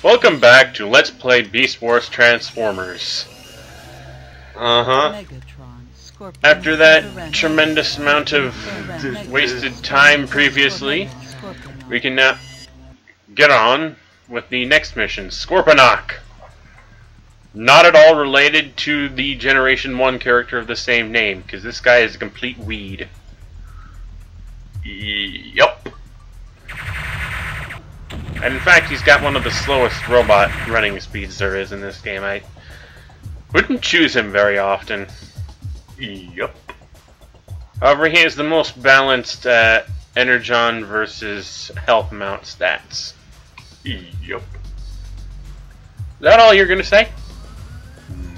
Welcome back to Let's Play Beast Wars Transformers. After that tremendous amount of wasted time previously, we can now get on with the next mission, Scorponok. Not at all related to the Generation 1 character of the same name, because this guy is a complete weed. Yup. And in fact, he's got one of the slowest robot running speeds there is in this game. I wouldn't choose him very often. Yup. However, he has the most balanced Energon versus health amount stats. Yup. Is that all you're gonna say?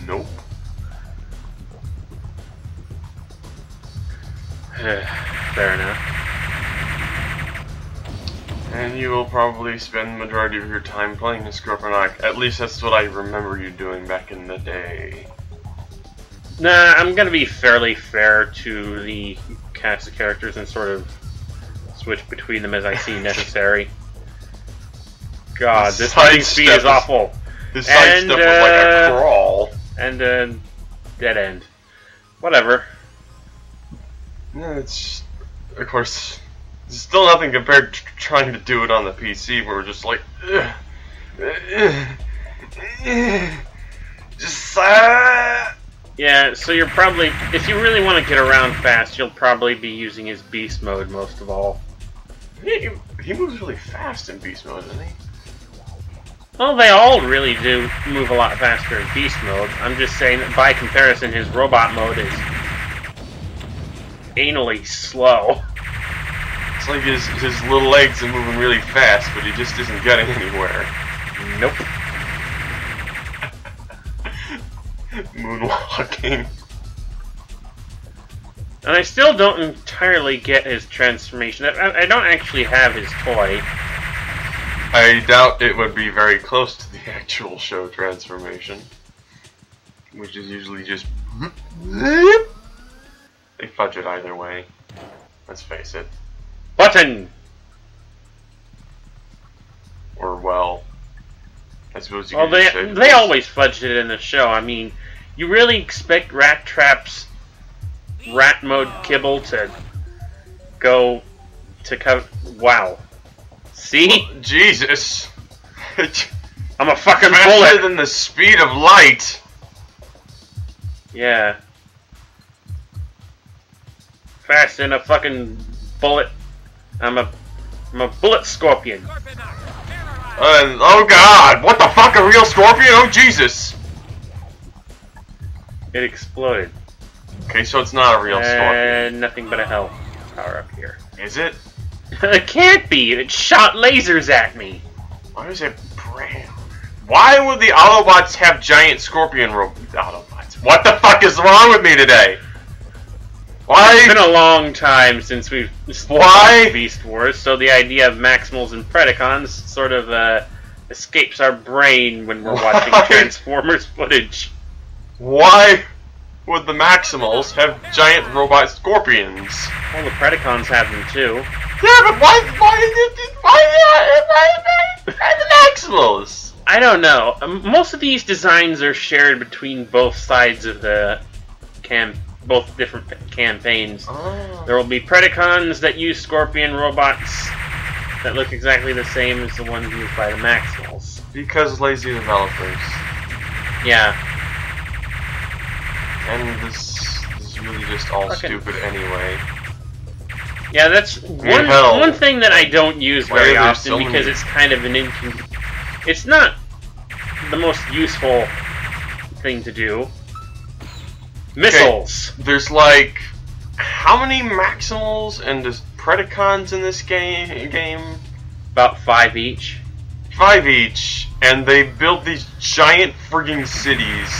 Nope. Fair enough. And you will probably spend the majority of your time playing the Scorponok. At least that's what I remember you doing back in the day. Nah, I'm gonna be fairly fair to the cast of characters and sort of switch between them as I see necessary. God, this running speed is awful. His side step was like a crawl. And dead end. Whatever. Yeah, it's of course. It's still nothing compared to trying to do it on the PC, where we're just like, Yeah, so you're probably, if you really want to get around fast, you'll probably be using his beast mode most of all. He moves really fast in beast mode, doesn't he? Well, they all really do move a lot faster in beast mode. I'm just saying that by comparison, his robot mode is anally slow. It's like his little legs are moving really fast, but he just isn't getting anywhere. Nope. Moonwalking. And I still don't entirely get his transformation. I don't actually have his toy. I doubt it would be very close to the actual show transformation, which is usually just... They fudge it either way. Let's face it. Button! Or, well, I suppose you well, could just say they always fudged it in the show. I mean, you really expect Rat Trap's rat mode kibble to go to cover... Wow. See? Well, Jesus! I'm a fucking faster bullet! than the speed of light! Yeah. Faster than a fucking bullet. I'm a bullet scorpion. Oh god! What the fuck? A real scorpion? Oh Jesus! It exploded. Okay, so it's not a real scorpion. Nothing but a health power up here. Is it? It can't be! It shot lasers at me! Why is it brown? Why would the Autobots have giant scorpion Autobots? What the fuck is wrong with me today? Why? It's been a long time since we've played Beast Wars, so the idea of Maximals and Predacons sort of escapes our brain when we're watching Transformers footage. Why would the Maximals have giant robot scorpions? Well, the Predacons have them too. Yeah, but why the Maximals? I don't know. Most of these designs are shared between both sides of the both different campaigns. Oh. There will be Predacons that use Scorpion robots that look exactly the same as the ones used by the Maximals. Because lazy developers. Yeah. And this is really just all stupid anyway. Yeah, that's one thing that I don't use very often because it's kind of an it's not the most useful thing to do. Missiles! Okay, there's like... How many Maximals and Predacons in this game? About 5 each. 5 each. And they built these giant frigging cities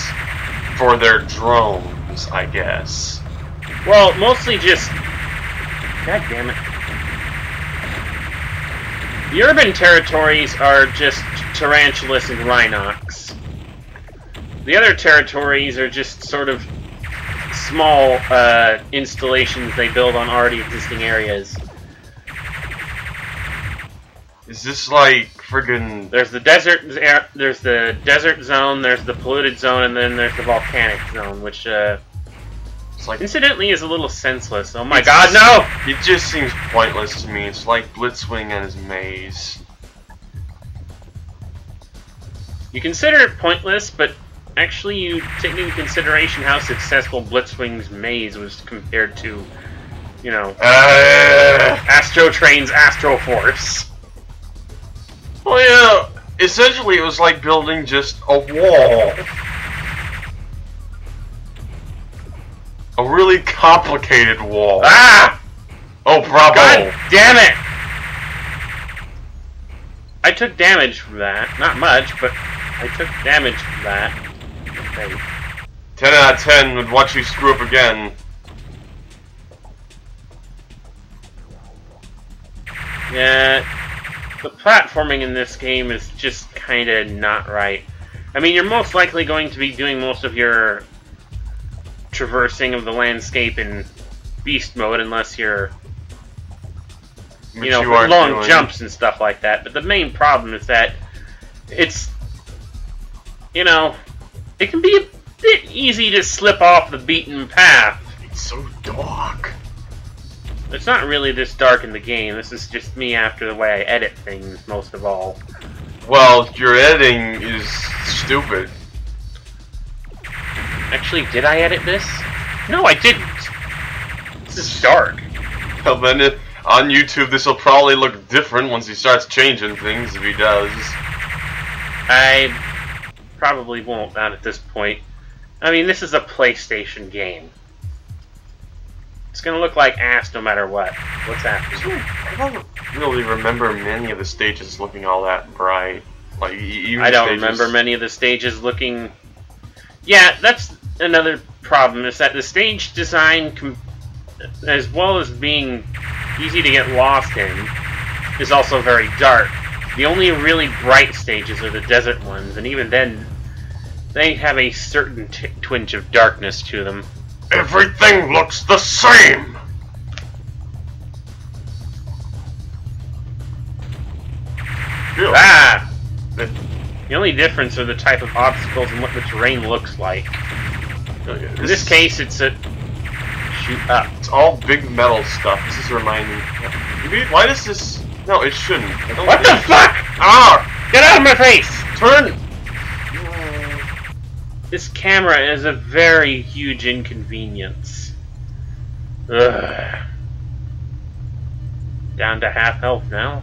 for their drones, I guess. Well, mostly just... God damn it. The urban territories are just Tarantulas and Rhinox. The other territories are just sort of small installations they build on already existing areas. Is this like friggin'... There's the desert zone, there's the polluted zone, and then there's the volcanic zone, which it's like, incidentally is a little senseless. Oh my god, no! It just seems pointless to me. It's like Blitzwing and his maze. You consider it pointless, but actually you take into consideration how successful Blitzwing's maze was compared to, you know, Astro Train's Astro Force. Well, yeah, essentially it was like building just a wall. A really complicated wall. Ah! Oh, bravo! God damn it! I took damage from that. Not much, but I took damage from that. Okay. 10 out of 10 would watch you screw up again. Yeah, the platforming in this game is just kinda not right. I mean, you're most likely going to be doing most of your traversing of the landscape in beast mode, unless you're, you know, long jumps and stuff like that. But the main problem is that it's, you know, it can be a bit easy to slip off the beaten path. It's so dark. It's not really this dark in the game. This is just me after the way I edit things, most of all. Well, your editing is stupid. Actually, did I edit this? No, I didn't. This is dark. Well, then on YouTube, this will probably look different once he starts changing things, if he does. I probably won't, not at this point. I mean, this is a PlayStation game. It's gonna look like ass no matter what. What's happening? I don't really remember many of the stages looking all that bright. Like, even I don't remember many of the stages looking... Yeah, that's another problem, is that the stage design, as well as being easy to get lost in, is also very dark. The only really bright stages are the desert ones, and even then, they have a certain twinge of darkness to them. Everything looks the same! Ah! The only difference are the type of obstacles and what the terrain looks like. Okay, in this case, it's a shoot up. It's all big metal stuff. This is reminding me. Why does this... No, it shouldn't. What the fuck? Ah! Get out of my face! Turn! This camera is a very huge inconvenience. Ugh. Down to half health now.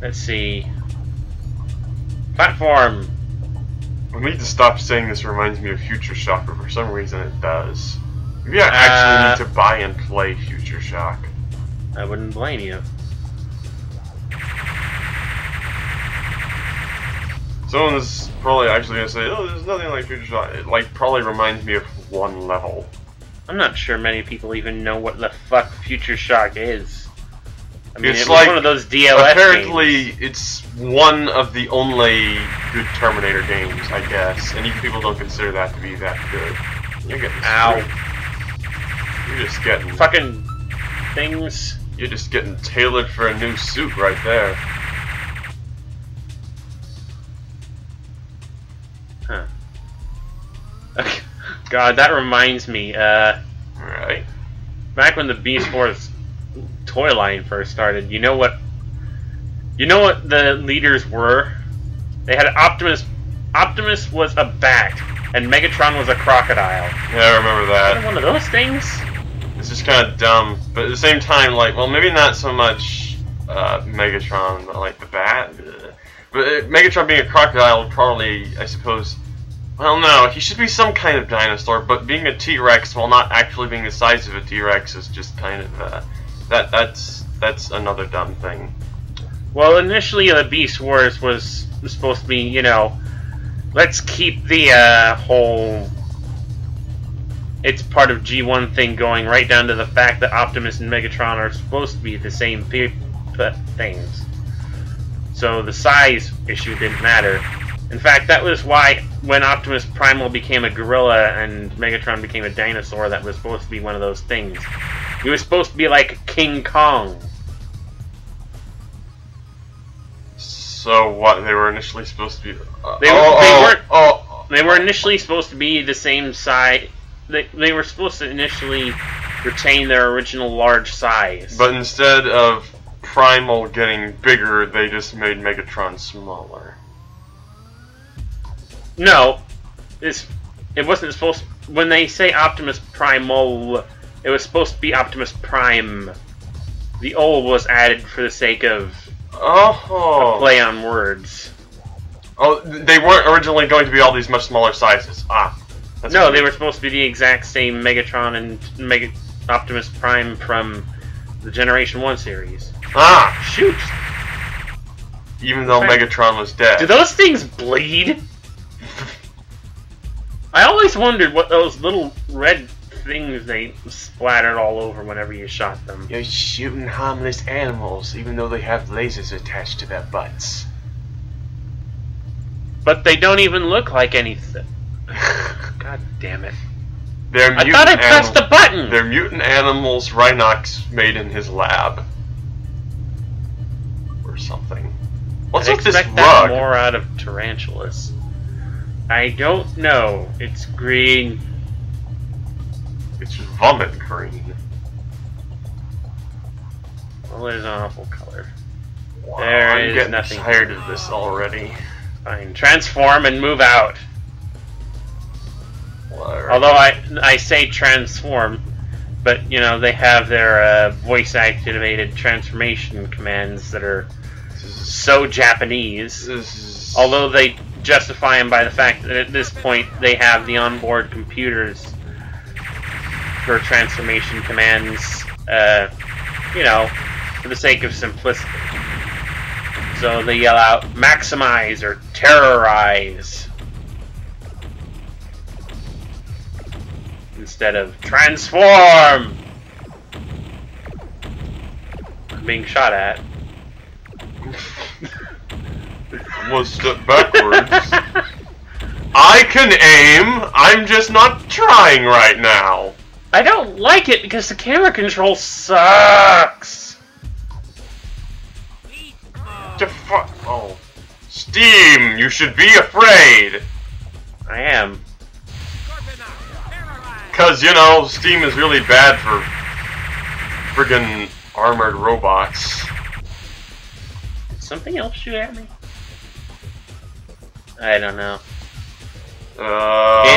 Let's see. Platform! We need to stop saying this reminds me of Future Shock, but for some reason it does. Maybe I actually need to buy and play Future Shock. I wouldn't blame you. Someone's probably actually gonna say, "Oh, there's nothing like Future Shock." It like probably reminds me of one level. I'm not sure many people even know what the fuck Future Shock is. I mean, it's it was like one of those DLS apparently games. It's one of the only good Terminator games, I guess, and even people don't consider that to be that good. You're getting ow. You're just getting fucking things. You're just getting tailored for a new suit right there. Huh. God, that reminds me, Alright. back when the Beast Wars toy line first started, you know what the leaders were? They had Optimus. Optimus was a bat, and Megatron was a crocodile. Yeah, I remember that. One of those things? It's just kind of dumb, but at the same time, like, well, maybe not so much Megatron, but like the bat. But Megatron being a crocodile would probably, I suppose, well, no, he should be some kind of dinosaur, but being a T-Rex while not actually being the size of a T-Rex is just kind of, that's another dumb thing. Well, initially the Beast Wars was supposed to be, you know, let's keep the whole it's part of G1 thing going right down to the fact that Optimus and Megatron are supposed to be the same things. So the size issue didn't matter. In fact, that was why when Optimus Primal became a gorilla and Megatron became a dinosaur, that was supposed to be one of those things. He was supposed to be like King Kong. So what? They were initially supposed to be. They were initially supposed to be the same size. They were supposed to initially retain their original large size. But instead of Primal getting bigger, they just made Megatron smaller. No, it wasn't supposed to, when they say Optimus Primal, it was supposed to be Optimus Prime. The O was added for the sake of a play on words. Oh, they weren't originally going to be all these much smaller sizes. No, they were supposed to be the exact same Megatron and Optimus Prime from the Generation 1 series. Shoot! Even though Megatron was dead. Do those things bleed? I always wondered what those little red things they splattered all over whenever you shot them. You're shooting harmless animals, even though they have lasers attached to their butts. But they don't even look like anything. God damn it. I thought I pressed the button! They're mutant animals Rhinox made in his lab. Or something. What's with this rug? Expect that more out of tarantulas. I don't know. It's green. It's vomit green. Well, it is an awful color. Wow, I'm getting tired of this already. Fine. Transform and move out. Well, although I say transform, but you know they have their voice-activated transformation commands that are so Japanese. Although they justify them by the fact that at this point they have the onboard computers for transformation commands, you know, for the sake of simplicity. So they yell out, maximize or terrorize, instead of transform! I'm being shot at. One step backwards. I can aim, I'm just not trying right now. I don't like it because the camera control sucks. Oh. Steam, you should be afraid. I am. Cause, you know, Steam is really bad for friggin' armored robots. Did something else shoot at me? I don't know.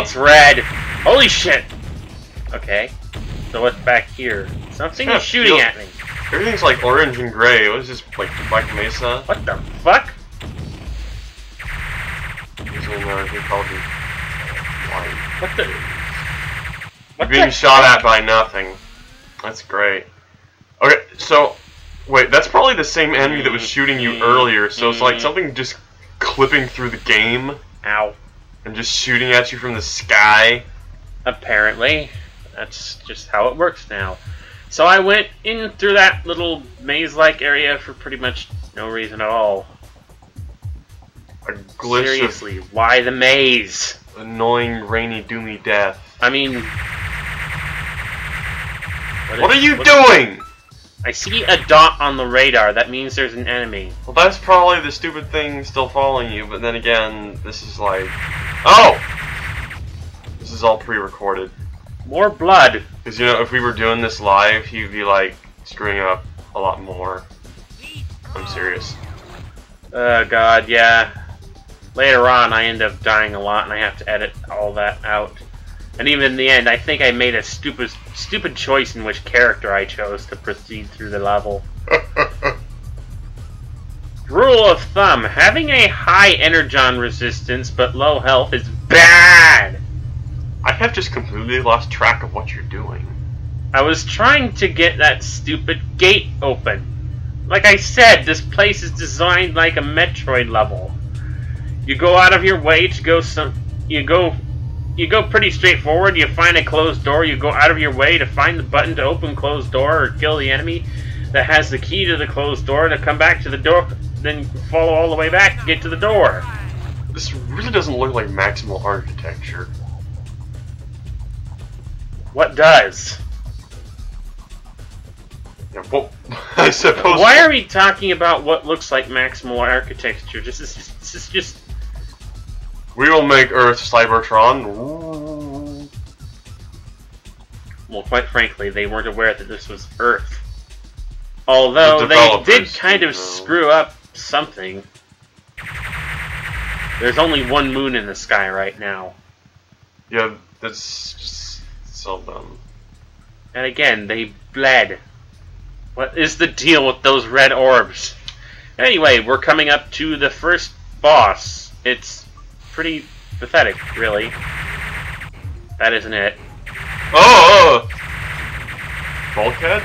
It's red. Holy shit. Okay. So what's back here? Something is shooting at me. Everything's like orange and gray. What is this, like Black Mesa? What the fuck? What the? You're being shot at by nothing. That's great. Okay, so wait, that's probably the same enemy that was shooting you earlier. So it's like something just clipping through the game. Ow. And just shooting at you from the sky. Apparently. That's just how it works now. So I went in through that little maze-like area for pretty much no reason at all. A glitch. Seriously, why the maze? Annoying, rainy, doomy death. I mean... What are you doing? I see a dot on the radar. That means there's an enemy. Well, that's probably the stupid thing still following you, but then again, this is like... Oh! This is all pre-recorded. More blood. Because, you know, if we were doing this live, he'd be, like, screwing up a lot more. I'm serious. Oh, God, yeah. Later on, I end up dying a lot, and I have to edit all that out. And even in the end, I think I made a stupid choice in which character I chose to proceed through the level. Rule of thumb, having a high energon resistance but low health is bad! I have just completely lost track of what you're doing. I was trying to get that stupid gate open. Like I said, this place is designed like a Metroid level. You go out of your way to go you go pretty straightforward, you find a closed door, you go out of your way to find the button to open closed door or kill the enemy that has the key to the closed door to come back to the door, then follow all the way back to get to the door. This really doesn't look like maximal architecture. What does? You Well, I suppose. Why are we talking about what looks like maximal architecture? This is just. We will make Earth Cybertron. Ooh. Well, quite frankly, they weren't aware that this was Earth. Although they did kind of screw up something. There's only one moon in the sky right now. Yeah, that's just so dumb. And again, they bled. What is the deal with those red orbs? Anyway, we're coming up to the first boss. It's pretty pathetic, really. That isn't it. Oh! Bulkhead?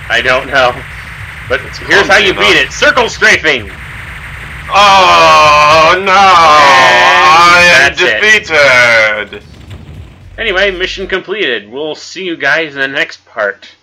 I don't know. But here's how you beat it. Circle strafing! Oh, no! I am That's defeated! Anyway, mission completed. We'll see you guys in the next part.